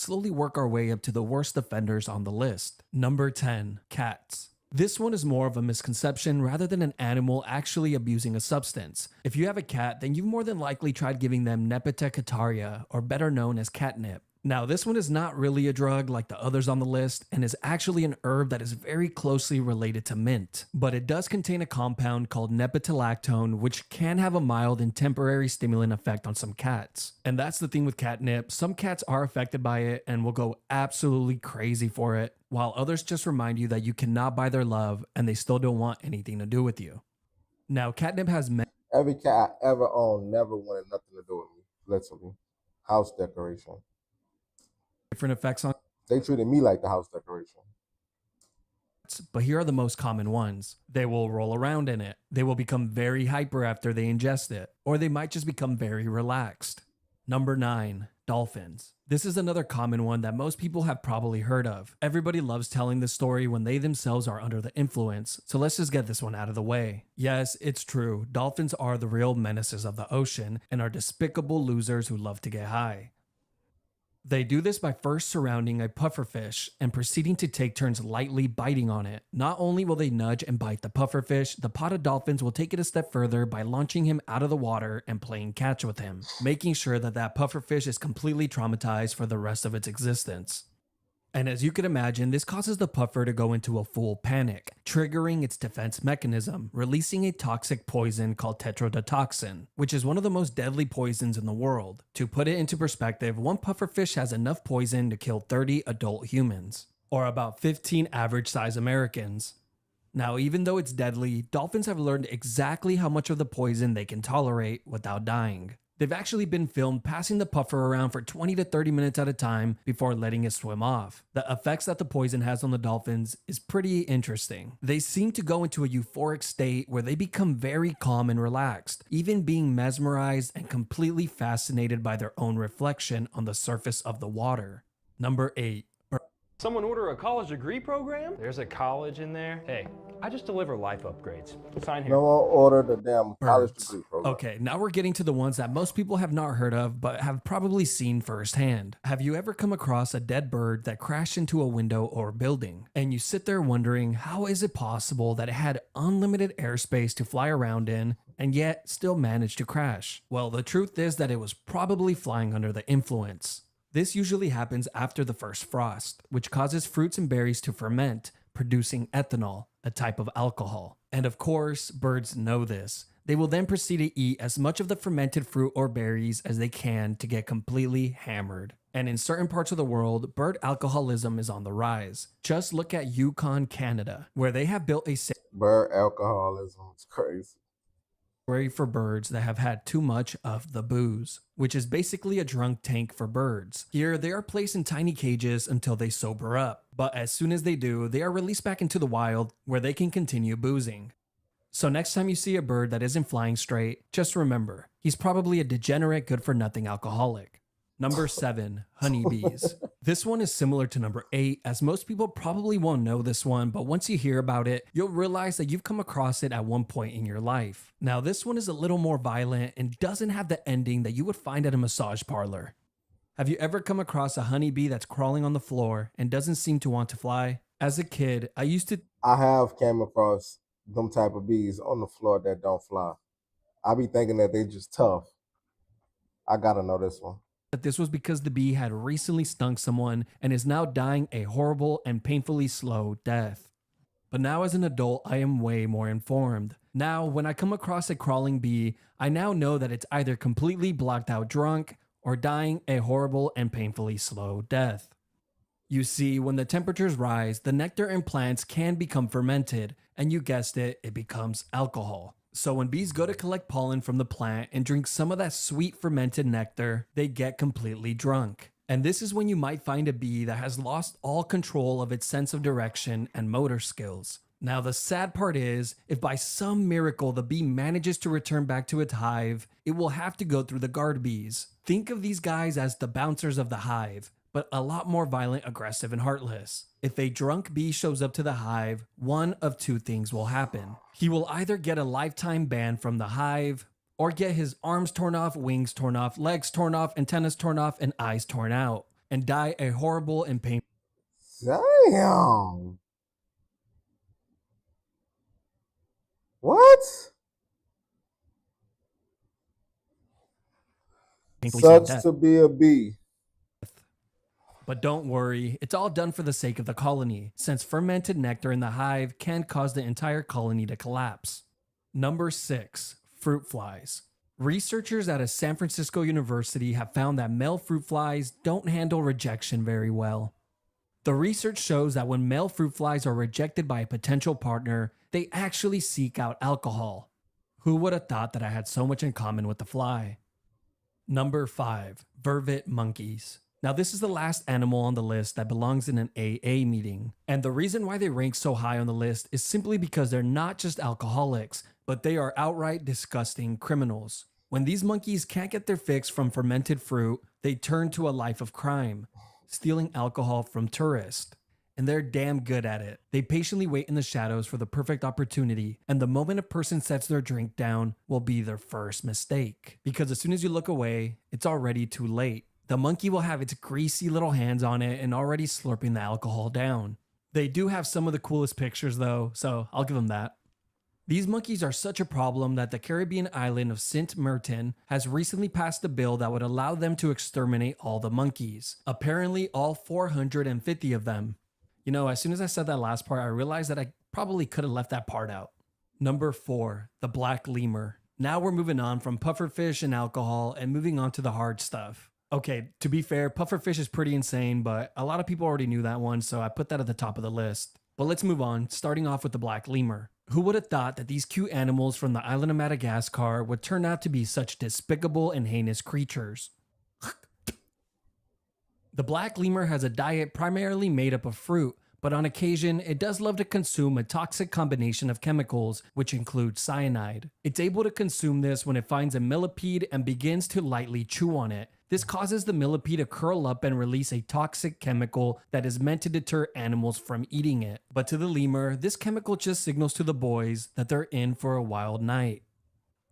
slowly work our way up to the worst offenders on the list. Number 10, cats. This one is more of a misconception rather than an animal actually abusing a substance. If you have a cat, then you've more than likely tried giving them Nepeta, or better known as catnip. Now, this one is not really a drug like the others on the list and is actually an herb that is very closely related to mint. But it does contain a compound called nepetalactone, which can have a mild and temporary stimulant effect on some cats. And that's the thing with catnip, some cats are affected by it and will go absolutely crazy for it, while others just remind you that you cannot buy their love and they still don't want anything to do with you. Now, catnip has many Every cat I ever owned never wanted nothing to do with me. Literally, house decoration. different effects on They treated me like the house decoration. but here are the most common ones. They will roll around in it. They will become very hyper after they ingest it, or they might just become very relaxed. Number 9, dolphins. This is another common one that most people have probably heard of. Everybody loves telling this story when they themselves are under the influence, so let's just get this one out of the way. Yes, it's true, dolphins are the real menaces of the ocean and are despicable losers who love to get high. They do this by first surrounding a pufferfish and proceeding to take turns lightly biting on it. Not only will they nudge and bite the pufferfish, the pod of dolphins will take it a step further by launching him out of the water and playing catch with him, making sure that that pufferfish is completely traumatized for the rest of its existence. And as you can imagine, this causes the puffer to go into a full panic, triggering its defense mechanism, releasing a toxic poison called tetrodotoxin, which is one of the most deadly poisons in the world. To put it into perspective, one pufferfish has enough poison to kill 30 adult humans, or about 15 average-size Americans. Now, even though it's deadly, dolphins have learned exactly how much of the poison they can tolerate without dying. They've actually been filmed passing the puffer around for 20 to 30 minutes at a time before letting it swim off. The effects that the poison has on the dolphins is pretty interesting. They seem to go into a euphoric state where they become very calm and relaxed, even being mesmerized and completely fascinated by their own reflection on the surface of the water. Number 8. Someone order a college degree program? There's a college in there. Hey, I just deliver life upgrades. Sign here. No one ordered the damn college Birds. degree program. Okay, now we're getting to the ones that most people have not heard of but have probably seen firsthand. Have you ever come across a dead bird that crashed into a window or building? And you sit there wondering, how is it possible that it had unlimited airspace to fly around in and yet still managed to crash? Well, the truth is that it was probably flying under the influence. This usually happens after the first frost, which causes fruits and berries to ferment, producing ethanol, a type of alcohol. And of course, birds know this. They will then proceed to eat as much of the fermented fruit or berries as they can to get completely hammered. And in certain parts of the world, bird alcoholism is on the rise. Just look at Yukon, Canada, where they have built a Bird alcoholism is crazy. for birds that have had too much of the booze, which is basically a drunk tank for birds. Here, they are placed in tiny cages until they sober up, but as soon as they do, they are released back into the wild where they can continue boozing. So next time you see a bird that isn't flying straight, just remember, he's probably a degenerate good-for-nothing alcoholic. Number 7, honeybees. This one is similar to number 8, as most people probably won't know this one, but once you hear about it, you'll realize that you've come across it at one point in your life. Now, this one is a little more violent and doesn't have the ending that you would find at a massage parlor. Have you ever come across a honeybee that's crawling on the floor and doesn't seem to want to fly? As a kid, I used to I have came across them type of bees on the floor that don't fly. I be thinking that they just tough. I gotta know this one. that this was because the bee had recently stung someone and is now dying a horrible and painfully slow death. But now as an adult, I am way more informed. Now, when I come across a crawling bee, I now know that it's either completely blocked out drunk or dying a horrible and painfully slow death. You see, when the temperatures rise, the nectar in plants can become fermented, and you guessed it, it becomes alcohol. So when bees go to collect pollen from the plant and drink some of that sweet fermented nectar, they get completely drunk. And this is when you might find a bee that has lost all control of its sense of direction and motor skills. Now the sad part is, if by some miracle the bee manages to return back to its hive, it will have to go through the guard bees. Think of these guys as the bouncers of the hive, but a lot more violent, aggressive, and heartless. If a drunk bee shows up to the hive, one of two things will happen. He will either get a lifetime ban from the hive, or get his arms torn off, wings torn off, legs torn off, antennas torn off, and eyes torn out. and die a horrible and painful Damn. What? sad Sucks death. to be a bee. But don't worry, it's all done for the sake of the colony, since fermented nectar in the hive can cause the entire colony to collapse. Number 6. Fruit flies. Researchers at a San Francisco university have found that male fruit flies don't handle rejection very well. The research shows that when male fruit flies are rejected by a potential partner, they actually seek out alcohol. Who would have thought that I had so much in common with the fly? Number 5. Vervet monkeys. Now this is the last animal on the list that belongs in an AA meeting. And the reason why they rank so high on the list is simply because they're not just alcoholics, but they are outright disgusting criminals. When these monkeys can't get their fix from fermented fruit, they turn to a life of crime, stealing alcohol from tourists. And they're damn good at it. They patiently wait in the shadows for the perfect opportunity, and the moment a person sets their drink down will be their first mistake. Because as soon as you look away, it's already too late. The monkey will have its greasy little hands on it and already slurping the alcohol down. They do have some of the coolest pictures though, so I'll give them that. These monkeys are such a problem that the Caribbean island of Saint Martin has recently passed a bill that would allow them to exterminate all the monkeys. Apparently all 450 of them. You know, as soon as I said that last part, I realized that I probably could have left that part out. Number 4, the black lemur. Now we're moving on from pufferfish and alcohol and moving on to the hard stuff. Okay, to be fair, pufferfish is pretty insane, but a lot of people already knew that one, so I put that at the top of the list. But let's move on, starting off with the black lemur. Who would have thought that these cute animals from the island of Madagascar would turn out to be such despicable and heinous creatures? The black lemur has a diet primarily made up of fruit, but on occasion, it does love to consume a toxic combination of chemicals, which include cyanide. It's able to consume this when it finds a millipede and begins to lightly chew on it. This causes the millipede to curl up and release a toxic chemical that is meant to deter animals from eating it. But to the lemur, this chemical just signals to the boys that they're in for a wild night.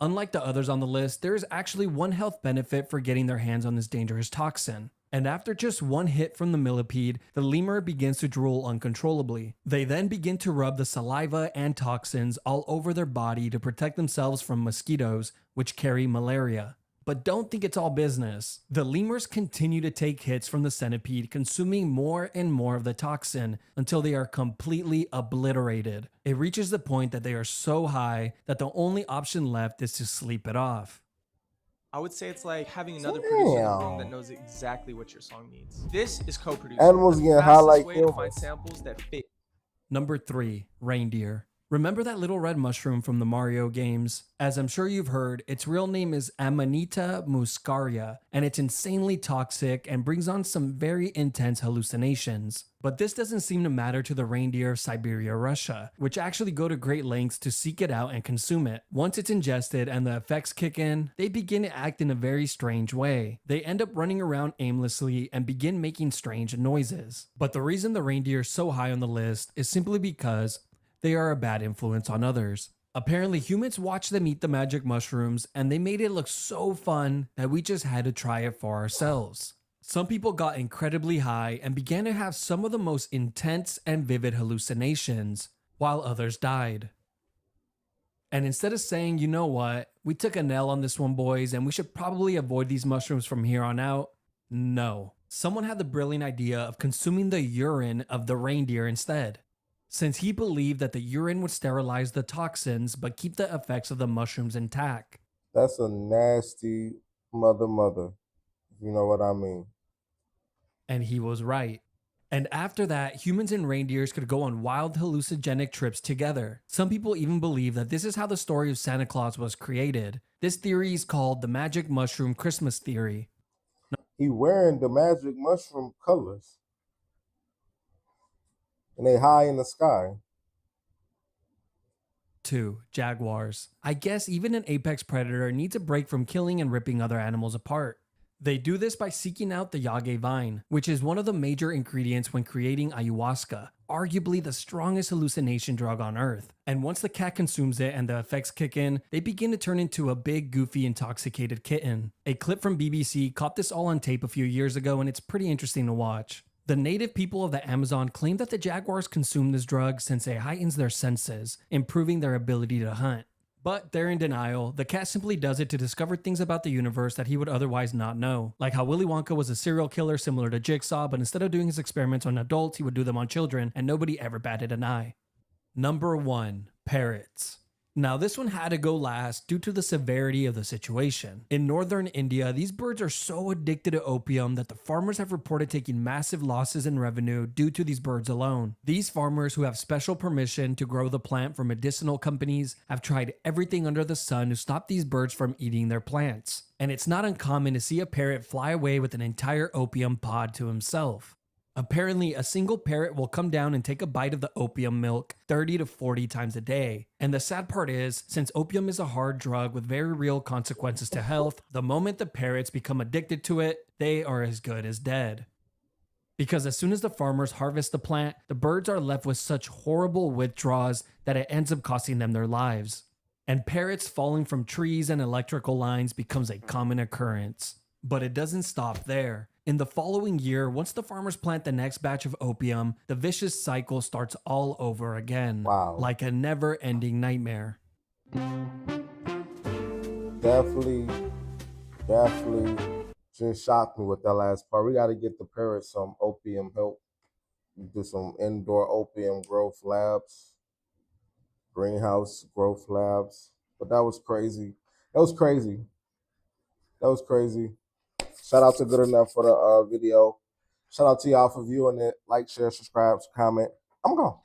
Unlike the others on the list, there is actually one health benefit for getting their hands on this dangerous toxin. And after just one hit from the millipede, the lemur begins to drool uncontrollably. They then begin to rub the saliva and toxins all over their body to protect themselves from mosquitoes, which carry malaria. But don't think it's all business. The lemurs continue to take hits from the centipede, consuming more and more of the toxin until they are completely obliterated. It reaches the point that they are so high that the only option left is to sleep it off. I would say it's like having another producer in the room that Damn. knows exactly what your song needs. This is co-producing. Animals the getting high fastest like way to find humans. samples that fit. Number 3, reindeer. Remember that little red mushroom from the Mario games? As I'm sure you've heard, its real name is Amanita muscaria, and it's insanely toxic and brings on some very intense hallucinations. But this doesn't seem to matter to the reindeer of Siberia, Russia, which actually go to great lengths to seek it out and consume it. Once it's ingested and the effects kick in, they begin to act in a very strange way. They end up running around aimlessly and begin making strange noises. But the reason the reindeer is so high on the list is simply because they are a bad influence on others. Apparently, humans watched them eat the magic mushrooms and they made it look so fun that we just had to try it for ourselves. Some people got incredibly high and began to have some of the most intense and vivid hallucinations, while others died. And instead of saying, you know what, we took a L on this one, boys, and we should probably avoid these mushrooms from here on out, no. Someone had the brilliant idea of consuming the urine of the reindeer instead, since he believed that the urine would sterilize the toxins but keep the effects of the mushrooms intact. That's a nasty mother. You know what I mean? And he was right. And after that, humans and reindeers could go on wild hallucinogenic trips together. Some people even believe that this is how the story of Santa Claus was created. This theory is called the magic mushroom Christmas theory. He wearing the magic mushroom colors. And they high in the sky. 2. Jaguars. I guess even an apex predator needs a break from killing and ripping other animals apart. They do this by seeking out the yage vine, which is one of the major ingredients when creating ayahuasca, arguably the strongest hallucination drug on earth. And once the cat consumes it and the effects kick in, they begin to turn into a big, goofy, intoxicated kitten. A clip from BBC caught this all on tape a few years ago, and it's pretty interesting to watch. The native people of the Amazon claim that the jaguars consume this drug since it heightens their senses, improving their ability to hunt. But they're in denial. The cat simply does it to discover things about the universe that he would otherwise not know. Like how Willy Wonka was a serial killer similar to Jigsaw, but instead of doing his experiments on adults, he would do them on children, and nobody ever batted an eye. Number 1. Parrots. Now this one had to go last due to the severity of the situation. In northern India, these birds are so addicted to opium that the farmers have reported taking massive losses in revenue due to these birds alone. These farmers, who have special permission to grow the plant for medicinal companies, have tried everything under the sun to stop these birds from eating their plants. And it's not uncommon to see a parrot fly away with an entire opium pod to himself. Apparently, a single parrot will come down and take a bite of the opium milk 30 to 40 times a day. And the sad part is, since opium is a hard drug with very real consequences to health, the moment the parrots become addicted to it, they are as good as dead. Because as soon as the farmers harvest the plant, the birds are left with such horrible withdrawals that it ends up costing them their lives. And parrots falling from trees and electrical lines becomes a common occurrence. But it doesn't stop there. In the following year, once the farmers plant the next batch of opium, the vicious cycle starts all over again. Wow. Like a never-ending nightmare. Definitely just shocked me with that last part. We got to get the parrots some opium help. Do some indoor opium growth labs, greenhouse growth labs. But that was crazy. That was crazy. Shout out to Good Enough for the video. Shout out to y'all for viewing it. Like, share, subscribe, comment. I'm gone.